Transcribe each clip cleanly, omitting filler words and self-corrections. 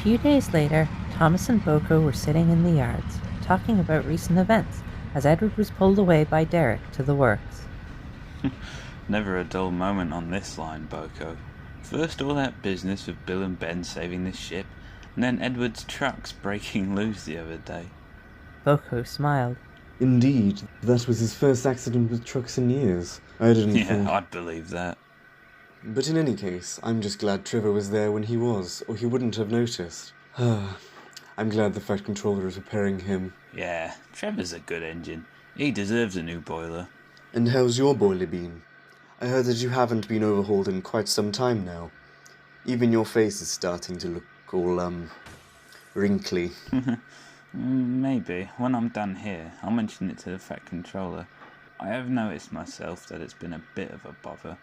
few days later, Thomas and BOCO were sitting in the yards, talking about recent events, as Edward was pulled away by Derek to the works. Never a dull moment on this line, BOCO. First all that business with Bill and Ben saving the ship, and then Edward's trucks breaking loose the other day. BOCO smiled. Indeed, that was his first accident with trucks in years. I didn't think... Yeah, I'd believe that. But in any case, I'm just glad Trevor was there when he was, or he wouldn't have noticed. I'm glad the Flight Controller is repairing him. Yeah, Trevor's a good engine. He deserves a new boiler. And how's your boiler been? I heard that you haven't been overhauled in quite some time now. Even your face is starting to look all, wrinkly. Maybe. When I'm done here, I'll mention it to the Flight Controller. I have noticed myself that it's been a bit of a bother.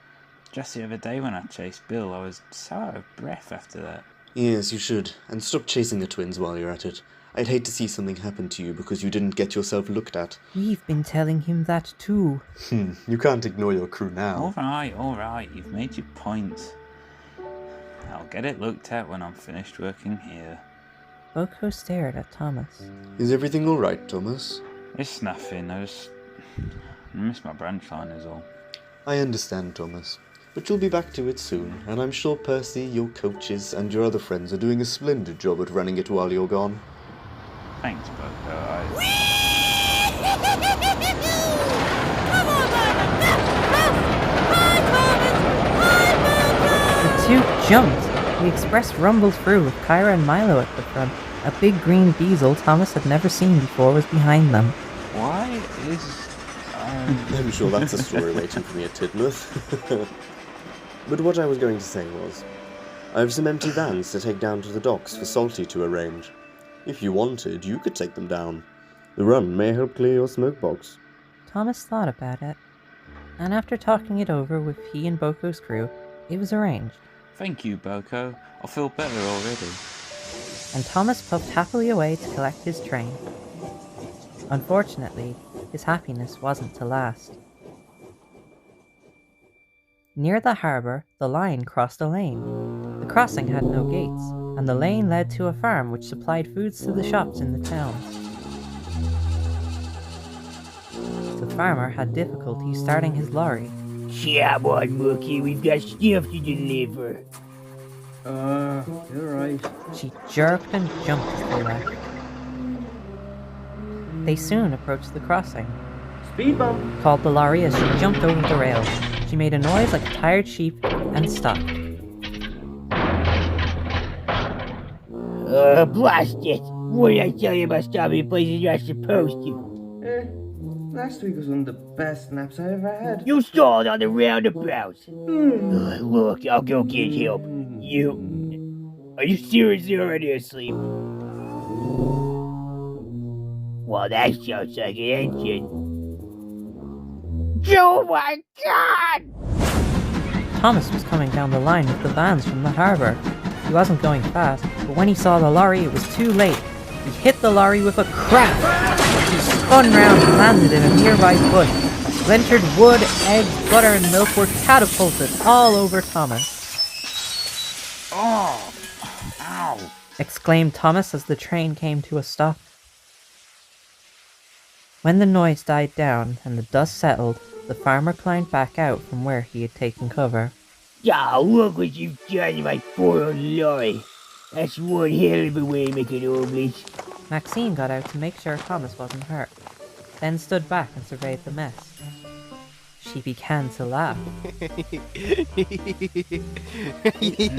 Just the other day when I chased Bill, I was so out of breath after that. Yes, you should. And stop chasing the twins while you're at it. I'd hate to see something happen to you because you didn't get yourself looked at. We've been telling him that too. You can't ignore your crew now. Alright, you've made your point. I'll get it looked at when I'm finished working here. BOCO stared at Thomas. Is everything alright, Thomas? It's nothing, I miss my Branchline is all. I understand, Thomas. But you'll be back to it soon, and I'm sure Percy, your coaches, and your other friends are doing a splendid job at running it while you're gone. Thanks, BOCO. The two jumped. The express rumbled through with KYRA and Milo at the front. A big green diesel Thomas had never seen before was behind them. Why is... I'm sure that's a story waiting for me at Tidmouth. But what I was going to say was, I have some empty vans to take down to the docks for Salty to arrange. If you wanted, you could take them down. The run may help clear your smoke box. Thomas thought about it, and after talking it over with he and BOCO's crew, it was arranged. Thank you, BOCO. I feel better already. And Thomas puffed happily away to collect his train. Unfortunately, his happiness wasn't to last. Near the harbour, the line crossed a lane. The crossing had no gates, and the lane led to a farm which supplied foods to the shops in the town. The farmer had difficulty starting his lorry. Come on, Mucky, we've got stuff to deliver. You're right. She jerked and jumped as they left. They soon approached the crossing. Speed bump! Called the lorry as she jumped over the rails. She made a noise like a tired sheep and stopped. Blast it! What did I tell you about stopping places you're not supposed to? Last week was one of the best naps I ever had. You stalled on the roundabout. Look, I'll go get help. Are you seriously already asleep? Well, that sounds like an engine. Oh my God! Thomas was coming down the line with the vans from the harbour. He wasn't going fast, but when he saw the lorry, it was too late. He hit the lorry with a crack. He spun round and landed in a nearby bush. Splintered wood, eggs, butter, and milk were catapulted all over Thomas. Oh! Ow! Exclaimed Thomas as the train came to a stop. When the noise died down and the dust settled, the farmer climbed back out from where he had taken cover. Oh, look what you've done to my poor old lorry. That's one hell of a way to make an omelette. Maxine got out to make sure Thomas wasn't hurt, then stood back and surveyed the mess. She began to laugh.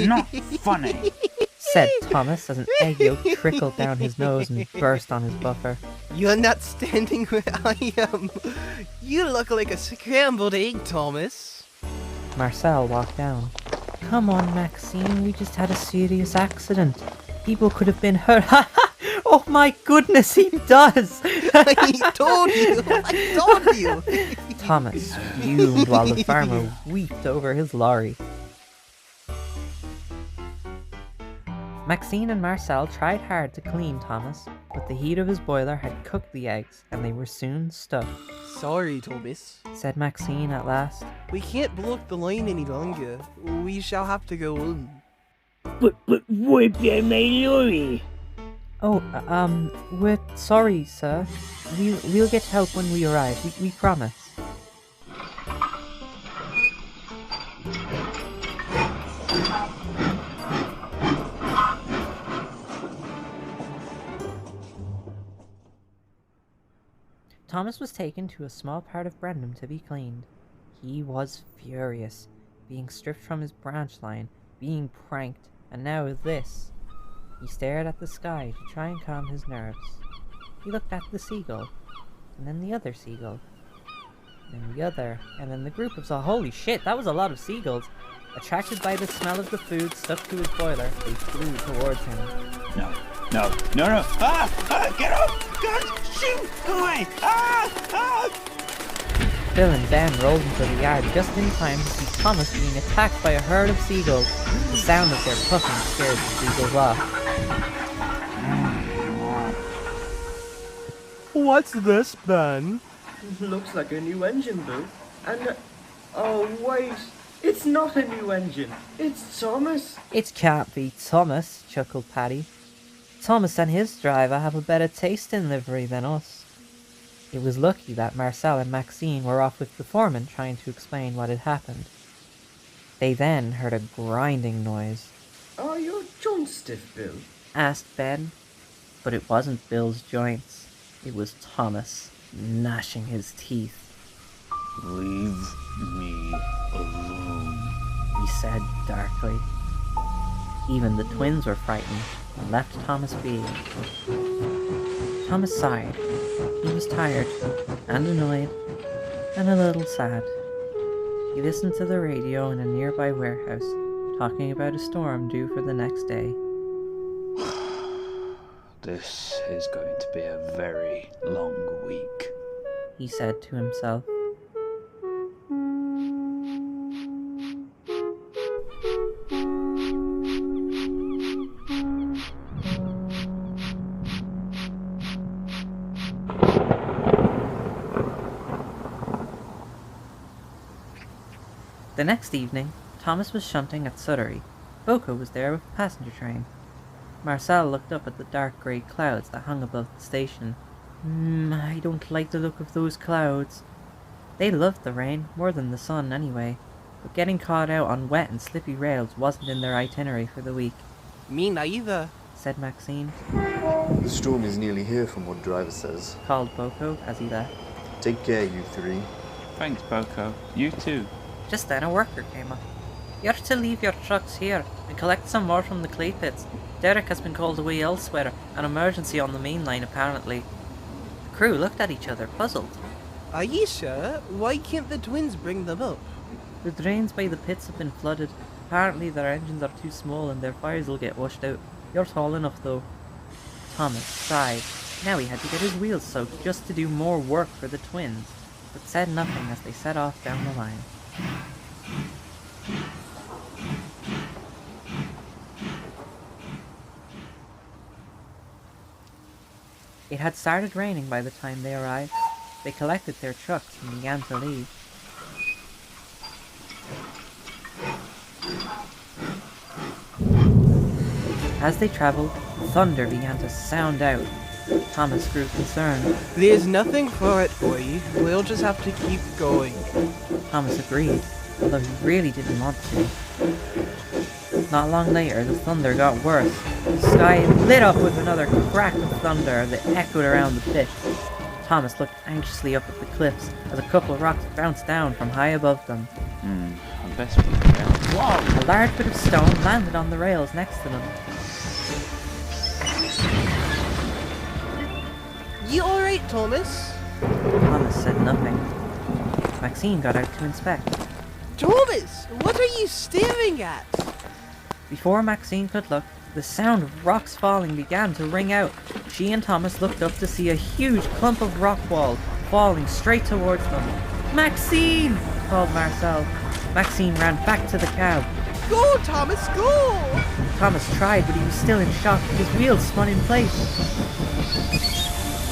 Not funny! Said Thomas as an egg yolk trickled down his nose and burst on his buffer. You're not standing where I am. You look like a scrambled egg, Thomas. Marcel walked down. Come on, Maxine, we just had a serious accident. People could have been hurt. Oh my goodness, he does! I told you! Thomas fumed while the farmer wept over his lorry. Maxine and Marcel tried hard to clean Thomas, but the heat of his boiler had cooked the eggs and they were soon stuck. Sorry, Thomas. Said Maxine at last. We can't block the line any longer. We shall have to go on. But what about my lorry? Oh, we're sorry, sir. We'll get help when we arrive. We promise. Thomas was taken to a small part of Brendam to be cleaned. He was furious, being stripped from his branchline, being pranked, and now this. He stared at the sky to try and calm his nerves. He looked at the seagull, and then the other seagull, and then the other, and then the group of holy shit, that was a lot of seagulls. Attracted by the smell of the food stuck to his boiler, they flew towards him. No. Get up! God, shoot! Go away! Bill and Ben rolled into the yard just in time to see Thomas being attacked by a herd of seagulls. The sound of their puffing scared the seagulls off. What's this, Ben? Looks like a new engine, Boo. And, oh wait, it's not a new engine. It's Thomas. It can't be Thomas, chuckled Paddy. Thomas and his driver have a better taste in livery than us. It was lucky that Marcel and Maxine were off with the foreman trying to explain what had happened. They then heard a grinding noise. Are your joints stiff, Bill? Asked Ben. But it wasn't Bill's joints. It was Thomas, gnashing his teeth. Leave me alone, He said darkly. Even the twins were frightened and left Thomas be. Thomas sighed. He was tired, and annoyed, and a little sad. He listened to the radio in a nearby warehouse, talking about a storm due for the next day. This is going to be a very long week, he said to himself. The next evening, Thomas was shunting at Suttery. BOCO was there with a passenger train. Marcel looked up at the dark grey clouds that hung above the station. I don't like the look of those clouds. They loved the rain, more than the sun anyway, but getting caught out on wet and slippy rails wasn't in their itinerary for the week. Me neither, said Maxine. The storm is nearly here from what driver says. Called BOCO as he left. Take care, you three. Thanks, BOCO. You too. Just then a worker came up. You're to leave your trucks here and collect some more from the clay pits. Derek has been called away elsewhere, an emergency on the main line apparently. The crew looked at each other, puzzled. Are you sure? Why can't the twins bring them up? The drains by the pits have been flooded. Apparently their engines are too small and their fires will get washed out. You're tall enough though. Thomas sighed. Now he had to get his wheels soaked just to do more work for the twins, but said nothing as they set off down the line. It had started raining by the time they arrived. They collected their trucks and began to leave. As they traveled, thunder began to sound out. Thomas grew concerned. There's nothing for it, boy. We'll just have to keep going. Thomas agreed, although he really didn't want to. Not long later, the thunder got worse. The sky lit up with another crack of thunder that echoed around the pit. Thomas looked anxiously up at the cliffs as a couple of rocks bounced down from high above them. I best be careful. Whoa! A large bit of stone landed on the rails next to them. You alright, Thomas? Thomas said nothing. Maxine got out to inspect. Thomas, what are you staring at? Before Maxine could look, the sound of rocks falling began to ring out. She and Thomas looked up to see a huge clump of rock wall falling straight towards them. Maxine! Called Marcel. Maxine ran back to the cab. Go, Thomas, go! Thomas tried, but he was still in shock. His wheels spun in place.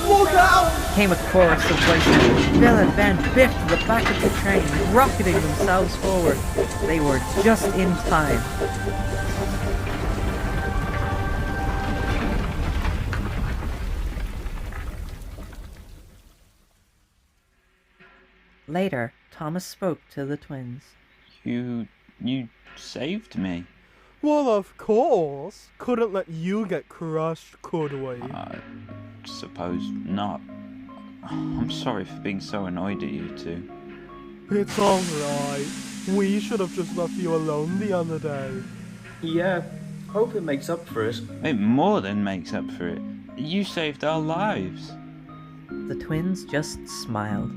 Look out! Came a chorus of voices. Bill and Ben biffed to the back of the train, rocketing themselves forward. They were just in time. Later, Thomas spoke to the twins. You saved me. Well, of course. Couldn't let you get crushed, could we? I suppose not. I'm sorry for being so annoyed at you two. It's alright. We should have just left you alone the other day. Yeah, hope it makes up for it. It more than makes up for it. You saved our lives. The twins just smiled.